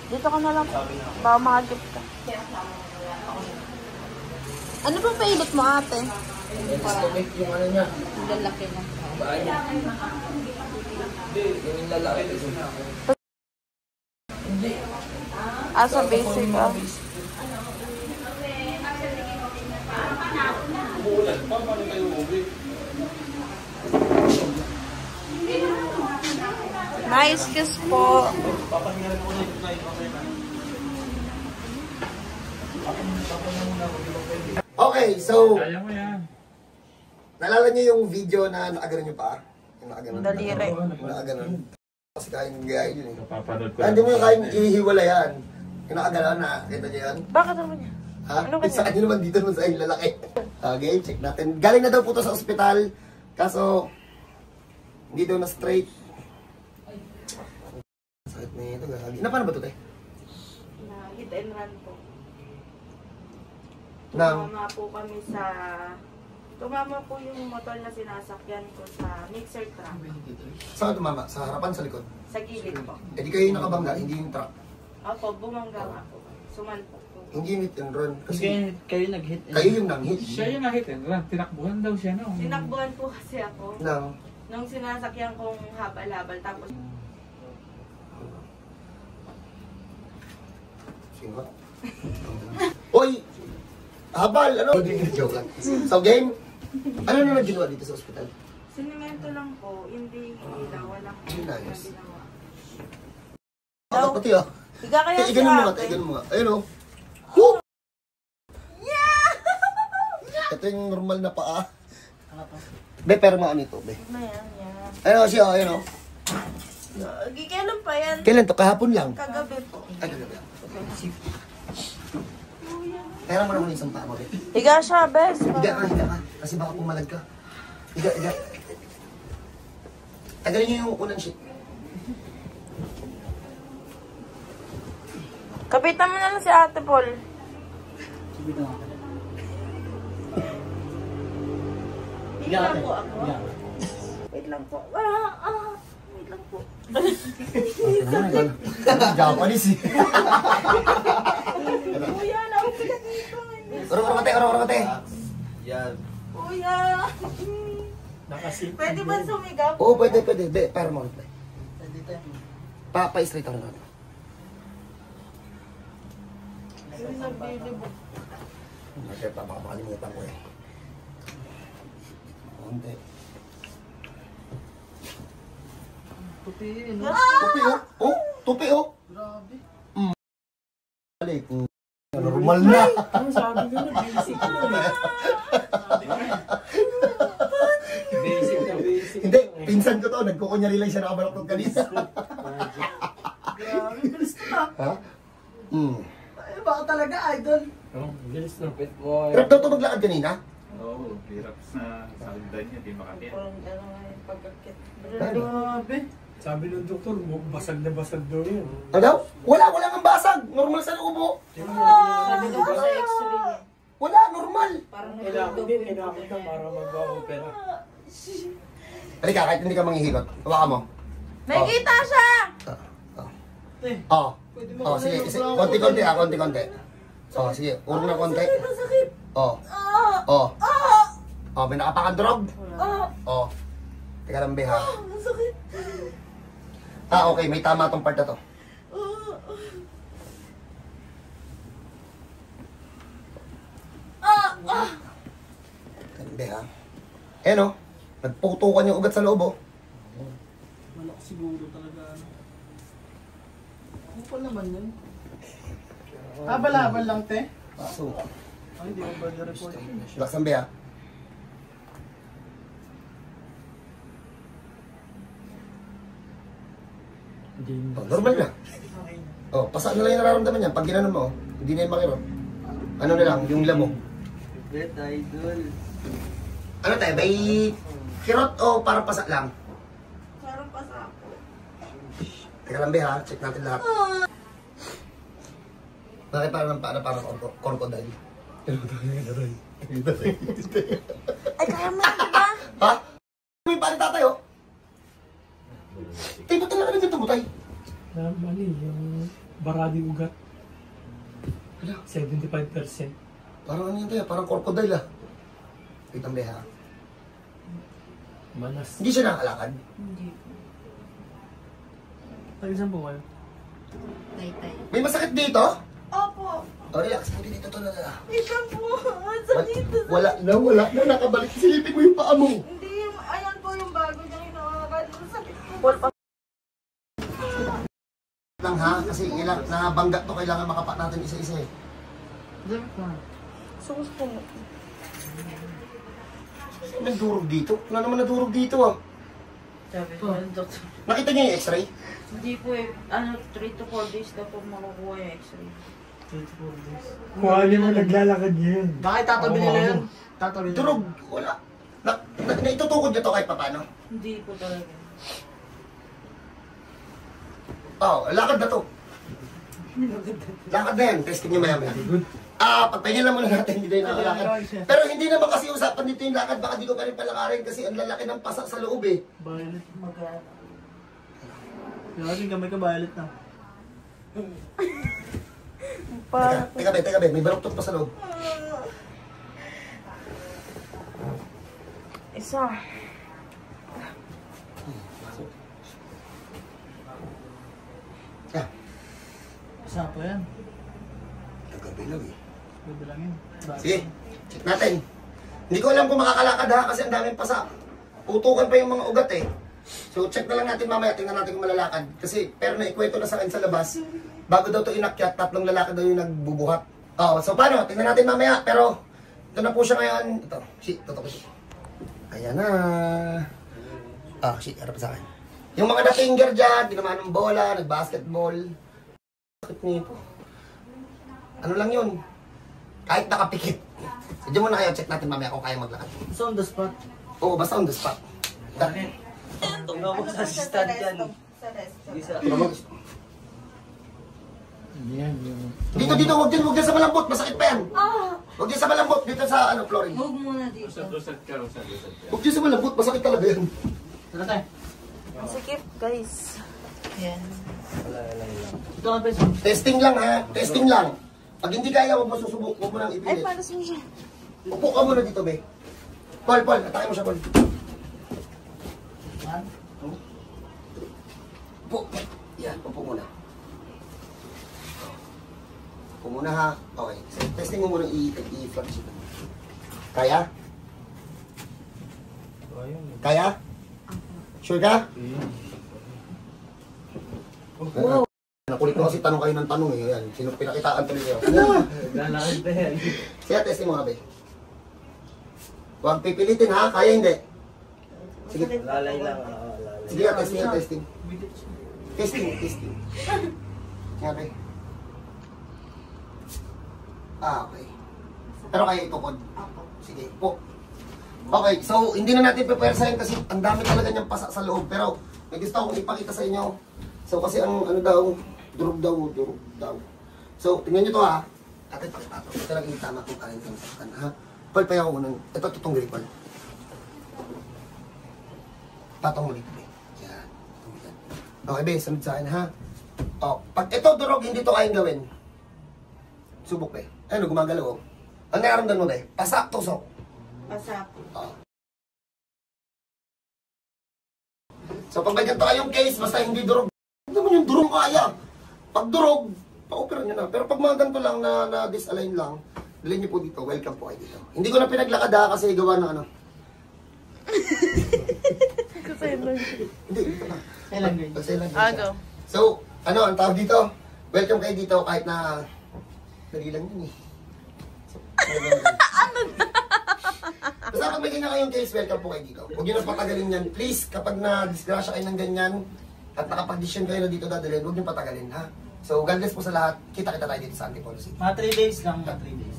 Dito ka na lang. Baka makagip ka. Ano ba pailot mo, ate? Estimate yung ano niya. Yung lalaki na. Hindi, yung lalaki. Hindi. Sa basic ah. Nice kiss po. Okay, so naalala niyo yung video na nakaganon niyo pa? Yung nakaganon. Daliri. Yung nakaganon. Kasi kayang gaya yun eh. Hindi mo yung kayang ihiwala yan. Yung nakaganon na, kita niyo yan? Bakit naman yan? Ha? Ano sa kanya naman dito naman sa yung lalaki. Okay, check natin. Galing na daw po to sa ospital. Kaso, hindi daw na straight. Sakit na ito, gagagi. Na paano ba ito, te? Na hit and run po. Nang? Tumama po yung motor na sinasakyan ko sa mixer truck. Saan tumama? Sa harapan, sa likod? Sa gilid po. Eh di kayo yung nakabangga, hindi yung truck. Opo, bumangga nga po. Sumantok po. Hindi yung hit and run. Kasi Kayo nag-hit. kayo yung nang-hit. Siya yung nag-hit and run. Tinakbuhan daw siya, no? Tinakbuhan po kasi ako. Nang? Nung sinasakyan kong habal-habal tapos... Sino? Oy! Habal! Ano? Joke lang. So game? Ano na ginawa dito sa ospital? Sinimento lang po, hindi ilaw, walang Nice. ginawa. Ako pati ah. Higa kaya Eh, ganun mo nga, ate. ganun mo nga. Ayun oh. Woo! Ito yung normal na paa. Be, pero maano ito, be. Na yan, yan. Ayun oh, siya, ayun oh. Kailan pa yan? Kailan to? Kahapon lang. Kagabi po. Ay, gagawin. Pera mo naman yung isang paa mo, be. Higa siya, bes. Higa ka. Kasi baka pumalag ka. Higa. Tagalin niyo yung unang sheet. Kapitan mo na lang si Ate Paul. Higa lang po ako. Wait lang po. Wait lang po. Japanese eh. Kuya, naupit ka dito. Oro kate. Yan. Kuya. Pwede ba sumigap? Oo, pwede. Be, pera mo. Pa-straight ako natin. Kasi baka makalimutan ko eh. Konti. Tupi, Tupi oh. Oh, tupi oh. Grabe. Balik. Normal na. Ano sabi ko na? Basic na eh. Basic. Hindi, pinsan ko to. Nagkukunyari lang siya nakabalakot kanina. Grabe, bilis na. Ha? Ay, baka talaga, idol. Oh, bilis na. Pit boy. Hirap daw ito maglakad kanina? Oo, hirap sa hagdan niya. Di makakit. Parang gano'n nga yung pagkakit. Grabe. Sabi ng doktor, basag na basag daw yun. Ano daw? Wala kang basag. Normal sa ubo. Sabi ko sa x-ray. Wala, normal. Parang Kailangan ka para magpa-opera. Halika, kahit hindi ka manghihilot. Hawakan mo. Nakikita siya! Sige. Konti-konti konti-konti. Sige. Urong na konti. Masakit! May nakapakandrog? Teka lang, be, ha? Masakit! Okay. May tama tong part na to. Be, ha? Ayan, oh. Nagputukan yung ugat sa loob, oh. Malak siguro talaga. Ano pa naman yun? Habal-habal lang, te. Paso. Ay, hindi ko ba report yun? Laksan, be, ha? Normal na. Pasaan na lang yung nararamdaman niya. Pag ginanon mo, hindi na yung makirot. Ano na lang, yung lamo. Bet, idol. Ano tayo, may kirot o parang pasa lang? Parang pasa ako. Teka lang, be, ha? Check natin lahat. Bakit parang crocodile? Ay, kaya mo yan, diba? Ha? May pari tatay, oh. Tayo, ba't talaga nandito mo, tay? Na, mali, yung barading ugat. Wala. 75%. Parang ano yun tayo, parang crocodile ah. Wait ang beha. Manas. Hindi siya nakakalakad. Hindi po. Tagisan po kayo. Tay-tay. May masakit dito? Opo. O, relax. Hindi dito to na. Wait lang po. Sakit. Wala na. Nakabalik. Silipin mo yung paa mo. Hindi, ayan po yung bago niya kinakakan. Sakit po. Lang ha, kasi nabangga to, kailangan makapak natin isa-isa eh. Sus po. Nagdurog dito? Wala naman nadurog dito ah. Sabi ko, doktor. Nakita niyo yung x-ray? Hindi po eh. Ano, 3 to 4 days daw po makukuha yung x-ray. Kung ano mo naglalakad niya yun. Bakit tatabi nila yun? Tatabi nila. Durog, wala. Naitutukod niya to kahit paano? Hindi po talaga. Oo, lakad na to. Lakad na yan, testing niyo maya-maya. Pagpahinga lang muna natin, hindi tayo nakalakad. Pero hindi naman kasi usapan dito yung lakad, baka di ko pa rin palakarin kasi ang lalaki ng pasa sa loob eh. Violet. Mag-ano. Lagi kamay ka violet na. Teka be, may baloktot pa sa loob. Isa. Ah, Saan pa yan? kagabi lang eh. Pwede lang yun. Sige, check natin. Hindi ko alam kung makakalakad ha, kasi ang daming pasa. Putukan pa yung mga ugat eh. So check na lang natin mamaya, tingnan natin kung malalakad. Kasi pero naikwento na sa akin sa labas, bago daw to inakyat, 3 lalakad daw yung nagbubuhat. So paano? Tingnan natin mamaya, pero ito na po siya ngayon. Ito, totoo ko siya. Ayan na. Harap sa akin. Yung mga na-finger dyan, tinamaan ng bola, nag-basketball. Sakit niyo po. Ano lang yun? Kahit nakapikit. So, diyan muna kayo, check natin mamaya kung kaya maglakad. So on the spot. Oo, basta on the spot. Tingnan ko sa assistant dyan. Sa resto. Yan, yung... Dito, huwag dyan sa malambot, masakit pa yan. Huwag dyan sa malambot, dito sa flooring. Huwag muna dito. Usad ka. Huwag dyan sa malambot, masakit talaga yan. Tara tayo. Sikip, guys. Yan. Ito ang best. Testing lang ha, testing lang. Pag hindi kaya, huwag mo susubok, huwag mo nang Ay, ipilit. paano siya? Upo ka muna dito, be. Paul, atake mo siya, Paul. Upo. Yan, upo muna. Upo muna ha. Okay, so, testing mo muna i-flash ito. Kaya? Kaya? Sure ka? Nakulit mo kasi tanong kayo ng tanong eh. Yan. Sino pinakitaan tuloy kayo? Lalakad pa yan. Siya, testing mo nga, be. Huwag pipilitin ha, kaya hindi. Sige. Lalay lang. Sige nga, testing. Testing. Nga, be. Okay. Pero kaya itukod. Sige, po. Okay, so hindi na natin pepersahin kasi ang dami talaga niyang pasa sa loob. Pero may gusto akong ipakita sa inyo. So kasi ang ano daw, durog daw. So tingnan niyo to ha. Atin pakita to. Ito lang yung tama kung kain kang saktan ha. Paul, payaw ko nun. Ito tutong gari, Paul. Patong ulit, be. Yan. Okay, be, sunod sa akin ha. Pag ito durog, hindi to kayang gawin. Subok, be. Ano, gumagalaw oh. Ang nararamdaman mo, be? Pasak, tusok. Pasap. So pag may ganito kayong case, basta hindi durog, hindi naman yung durog kaya. Pag durog, pa-opera nyo na. Pero pag mga ganito lang na disalign lang, dalhin nyo po dito, welcome po kayo dito. Hindi ko na pinaglakad ha, kasi gawa ng ano. Hindi, dito na. Kailan Go. So, ano, ang tawag dito, welcome kayo dito kahit na dali lang yun eh. So, basta pag may ganyan kayong case, welcome po kayo dito. Huwag nyo na patagalin yan. Please, kapag na-disgrasya kayo ng ganyan, at nakapag-decision kayo na dito dadalhin, huwag nyo patagalin, ha? So, God bless po sa lahat. Kita tayo dito sa Antipolicy. Mga 3 days lang. Mga 3 days.